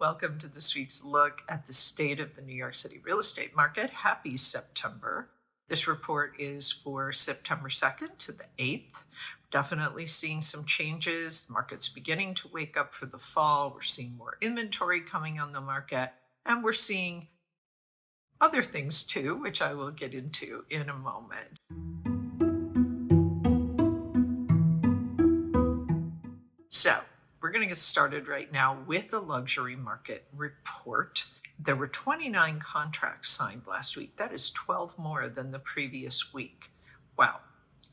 Welcome to this week's look at the state of the New York City real estate market. Happy September. This report is for September 2nd to the 8th. Definitely seeing some changes. The market's beginning to wake up for the fall. We're seeing more inventory coming on the market, and we're seeing other things too, which I will get into in a moment. So, we're going to get started right now with the luxury market report. There were 29 contracts signed last week. That is 12 more than the previous week. Wow.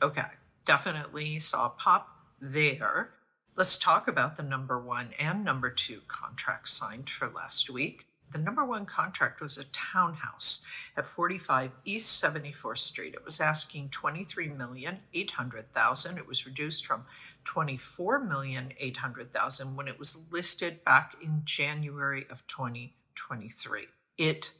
Okay. Definitely saw a pop there. Let's talk about the number one and number two contracts signed for last week. The number one contract was a townhouse at 45 East 74th Street. It was asking $23,800,000. It was reduced from $24,800,000 when it was listed back in January of 2023. It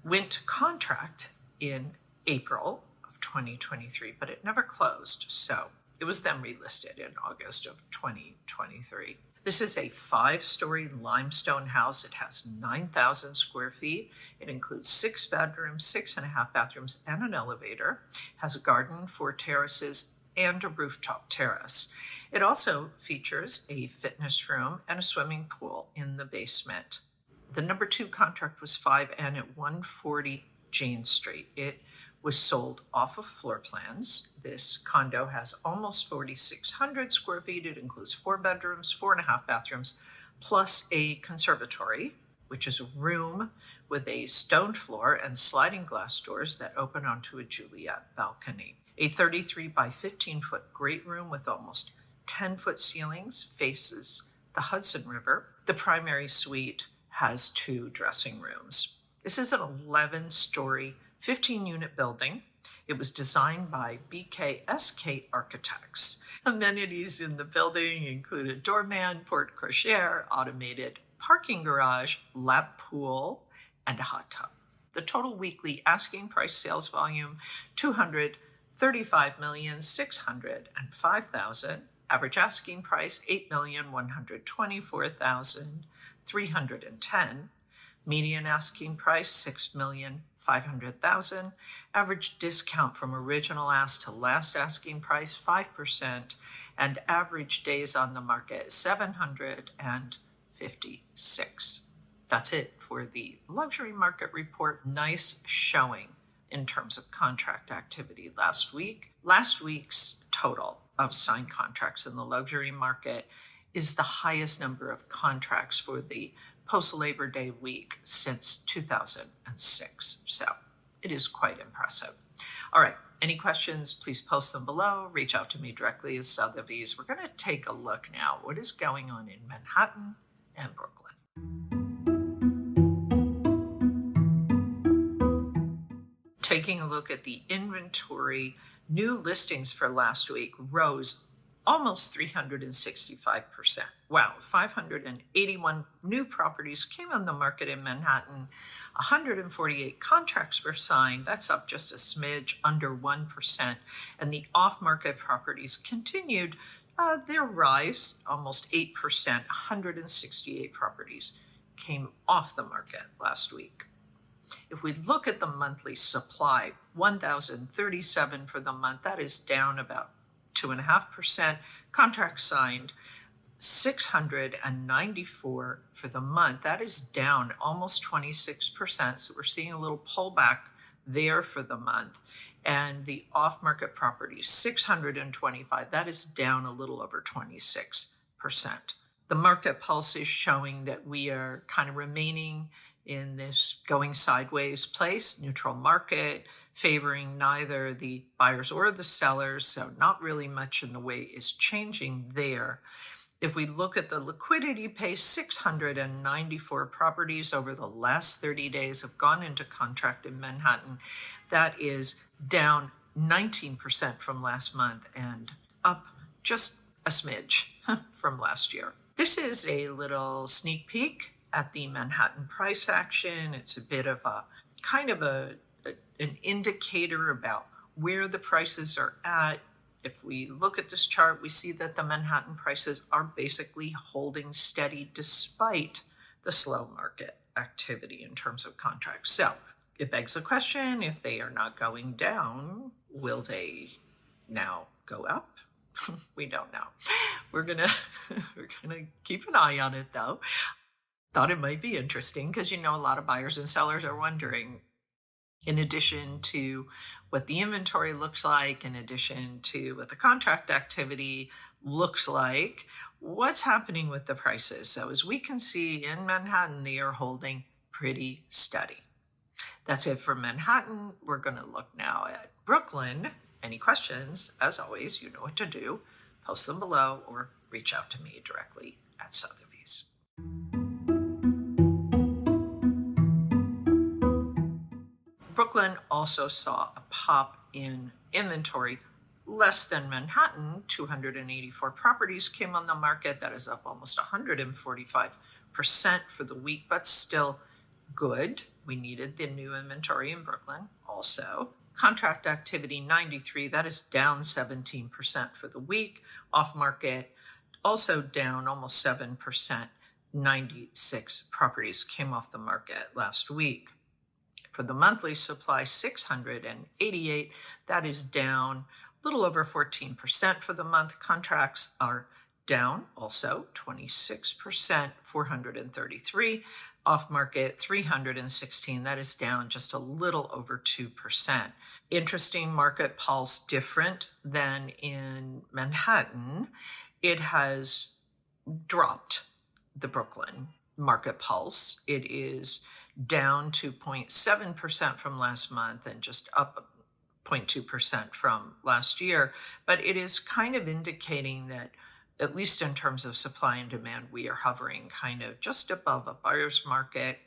went to contract in April of 2023, but it never closed. So it was then relisted in August of 2023. This is a 5-story limestone house. It has 9,000 square feet. It includes 6 bedrooms, 6.5 bathrooms, and an elevator. It has a garden, 4 terraces, and a rooftop terrace. It also features a fitness room and a swimming pool in the basement. The number 2 contract was 5N at 140 Jane Street. It was sold off of floor plans. This condo has almost 4,600 square feet. It includes 4 bedrooms, 4.5 bathrooms, plus a conservatory, which is a room with a stone floor and sliding glass doors that open onto a Julianne balcony. A 33 by 15 foot great room with almost 10-foot ceilings faces the Hudson River. The primary suite has 2 dressing rooms. This is an 11-story 15-unit building. It was designed by BKSK Architects. Amenities in the building include a doorman, porte cochere, automated parking garage, lap pool, and a hot tub. The total weekly asking price sales volume, $235,605,000. Average asking price, $8,124,310. Median asking price, $6,500,000. Average discount from original ask to last asking price, 5%. And average days on the market, 756. That's it for the luxury market report. Nice showing in terms of contract activity last week. Last week's total of signed contracts in the luxury market is the highest number of contracts for the post-Labor Day week since 2006. So it is quite impressive. All right, any questions, please post them below. Reach out to me directly as Sotheby's. We're going to take a look now what is going on in Manhattan and Brooklyn. Taking a look at the inventory, new listings for last week rose almost 365%. Wow, 581 new properties came on the market in Manhattan. 148 contracts were signed. That's up just a smidge, under 1%. And the off-market properties continued their rise, almost 8%. 168 properties came off the market last week. If we look at the monthly supply, 1,037 for the month. That is down about 2.5%. Contracts signed, 694 for the month. That is down almost 26%. So we're seeing a little pullback there for the month. And the off-market properties, 625. That is down a little over 26%. The market pulse is showing that we are kind of remaining in this going sideways place, neutral market, favoring neither the buyers or the sellers, so not really much in the way is changing there. If we look at the liquidity pace, 694 properties over the last 30 days have gone into contract in Manhattan. That is down 19% from last month and up just a smidge from last year. This is a little sneak peek at the Manhattan price action. It's a bit of a kind of an indicator about where the prices are at. If we look at this chart, we see that the Manhattan prices are basically holding steady despite the the slow market activity in terms of contracts. So it begs the question, if they are not going down, will they now go up? We don't know. We're gonna keep an eye on it though. Thought it might be interesting because a lot of buyers and sellers are wondering, in addition to what the inventory looks like, in addition to what the contract activity looks like, what's happening with the prices. So as we can see in Manhattan, they are holding pretty steady. That's it for Manhattan. We're going to look now at Brooklyn. Any questions, as always, you know what to do. Post them below or reach out to me directly at Sotheby's. Brooklyn also saw a pop in inventory, less than Manhattan. 284 properties came on the market. That is up almost 145% for the week, but still good. We needed the new inventory in Brooklyn also. Contract activity 93, that is down 17% for the week. Off market also down almost 7%. 96 properties came off the market last week. For the monthly supply, 688, that is down a little over 14% for the month. Contracts are down also 26%, 433. Off market, 316, that is down just a little over 2%. Interesting market pulse, different than in Manhattan. It has dropped the Brooklyn market pulse. It is down to 0.7% from last month and just up 0.2% from last year. But it is kind of indicating that, at least in terms of supply and demand, we are hovering kind of just above a buyer's market.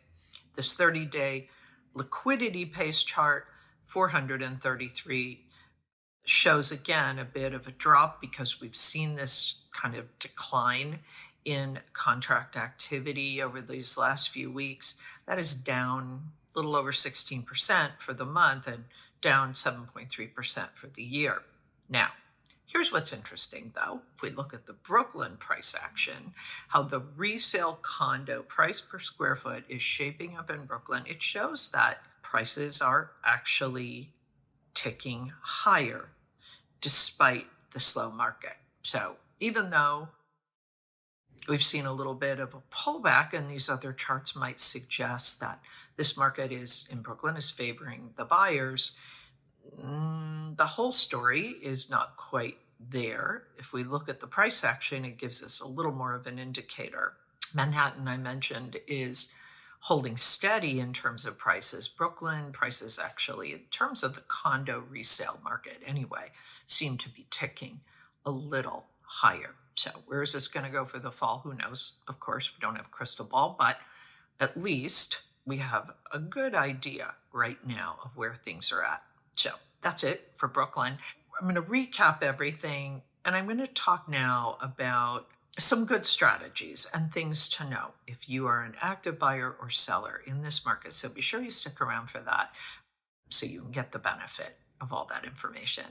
This 30-day liquidity pace chart, 433, shows again a bit of a drop because we've seen this kind of decline in contract activity over these last few weeks. That is down a little over 16% for the month and down 7.3% for the year. Now, here's what's interesting, though. If we look at the Brooklyn price action, how the resale condo price per square foot is shaping up in Brooklyn, it shows that prices are actually ticking higher despite the slow market. So even though we've seen a little bit of a pullback, and these other charts might suggest that this market in Brooklyn is favoring the buyers, the whole story is not quite there. If we look at the price action, it gives us a little more of an indicator. Manhattan, I mentioned, is holding steady in terms of prices. Brooklyn prices actually, in terms of the condo resale market anyway, seem to be ticking a little higher. So where is this going to go for the fall? Who knows? Of course, we don't have a crystal ball, but at least we have a good idea right now of where things are at. So that's it for Brooklyn. I'm going to recap everything, and I'm going to talk now about some good strategies and things to know if you are an active buyer or seller in this market. So be sure you stick around for that so you can get the benefit of all that information.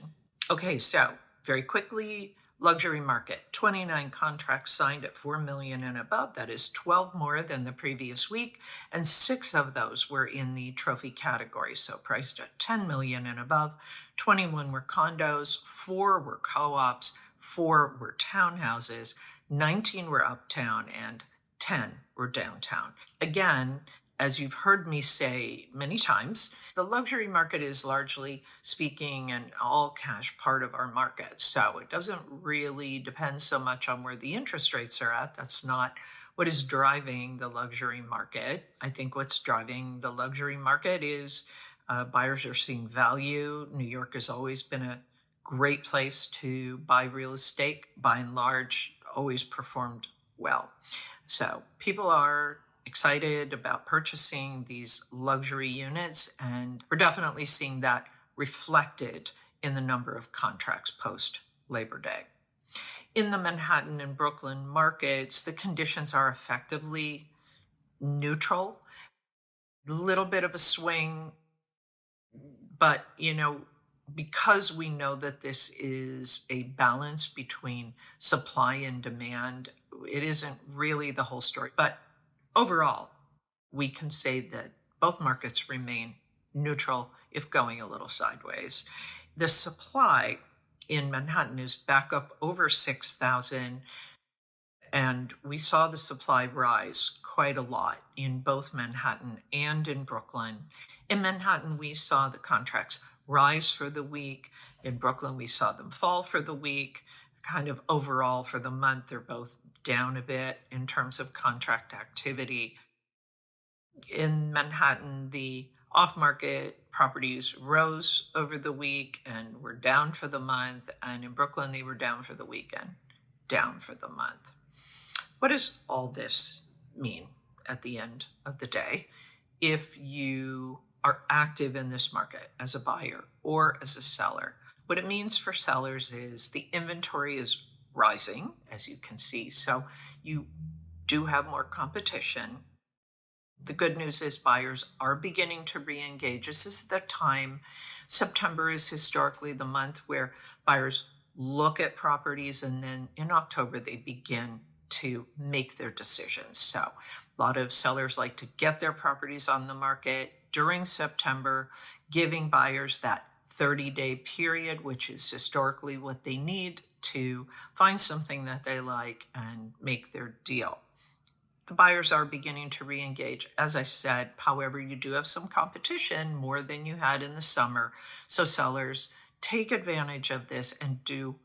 Okay, so very quickly, luxury market, 29 contracts signed at $4 million and above. That is 12 more than the previous week, and 6 of those were in the trophy category, so priced at $10 million and above. 21 were condos, 4 were co-ops, 4 were townhouses, 19 were uptown, and 10 were downtown. Again, as you've heard me say many times, the luxury market is largely speaking an all-cash part of our market. So it doesn't really depend so much on where the interest rates are at. That's not what is driving the luxury market. I think what's driving the luxury market is buyers are seeing value. New York has always been a great place to buy real estate. By and large, always performed well. So people are excited about purchasing these luxury units, and we're definitely seeing that reflected in the number of contracts post Labor Day. In the Manhattan and Brooklyn markets, the conditions are effectively neutral, a little bit of a swing, but because we know that this is a balance between supply and demand, it isn't really the whole story. But Overall, we can say that both markets remain neutral, if going a little sideways. The supply in Manhattan is back up over 6,000, and we saw the supply rise quite a lot in both Manhattan and in Brooklyn. In Manhattan, we saw the contracts rise for the week. In Brooklyn, we saw them fall for the week. Kind of overall for the month, they're both down a bit in terms of contract activity. In Manhattan, the off-market properties rose over the week and were down for the month. And in Brooklyn, they were down for the weekend, down for the month. What does all this mean at the end of the day? If you are active in this market as a buyer or as a seller, what it means for sellers is the inventory is rising, as you can see. So you do have more competition. The good news is buyers are beginning to re-engage. This is the time. September is historically the month where buyers look at properties, and then in October they begin to make their decisions. So a lot of sellers like to get their properties on the market during September, giving buyers that 30-day period, which is historically what they need to find something that they like and make their deal. The buyers are beginning to re-engage. As I said, however, you do have some competition, more than you had in the summer. So sellers, take advantage of this and do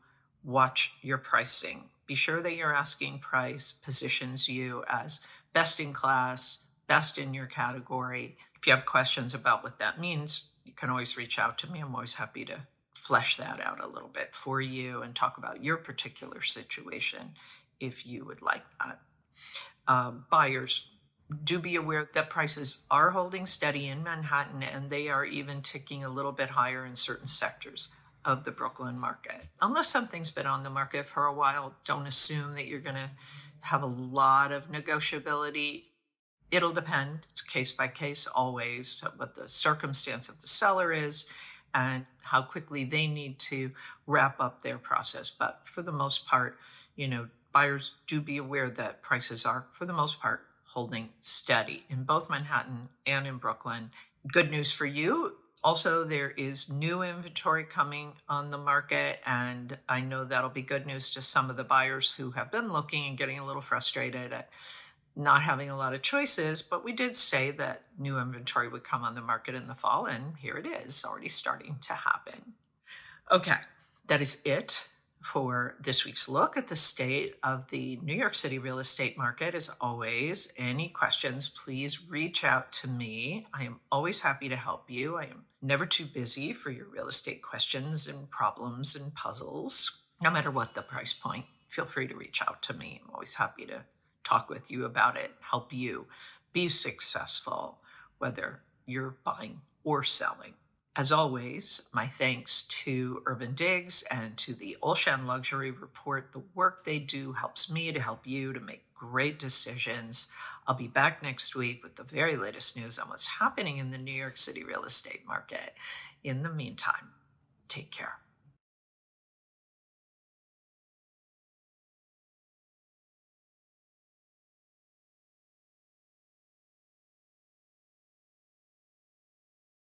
watch your pricing. Be sure that your asking price positions you as best in class, best in your category. If you have questions about what that means, you can always reach out to me. I'm always happy to flesh that out a little bit for you and talk about your particular situation if you would like that. Buyers, do be aware that prices are holding steady in Manhattan, and they are even ticking a little bit higher in certain sectors of the Brooklyn market. Unless something's been on the market for a while, don't assume that you're going to have a lot of negotiability. It'll depend. It's case by case always, what the circumstance of the seller is and how quickly they need to wrap up their process. But for the most part, buyers do be aware that prices are, for the most part, holding steady in both Manhattan and in Brooklyn. Good news for you. Also, there is new inventory coming on the market, and I know that'll be good news to some of the buyers who have been looking and getting a little frustrated at not having a lot of choices. But we did say that new inventory would come on the market in the fall, and here it is, already starting to happen. Okay, that is it for this week's look at the state of the New York City real estate market. As always, any questions, please reach out to me. I am always happy to help you. I am never too busy for your real estate questions and problems and puzzles. No matter what the price point, feel free to reach out to me. I'm always happy to talk with you about it, help you be successful, whether you're buying or selling. As always, my thanks to Urban Digs and to the Olshan Luxury Report. The work they do helps me to help you to make great decisions. I'll be back next week with the very latest news on what's happening in the New York City real estate market. In the meantime, take care.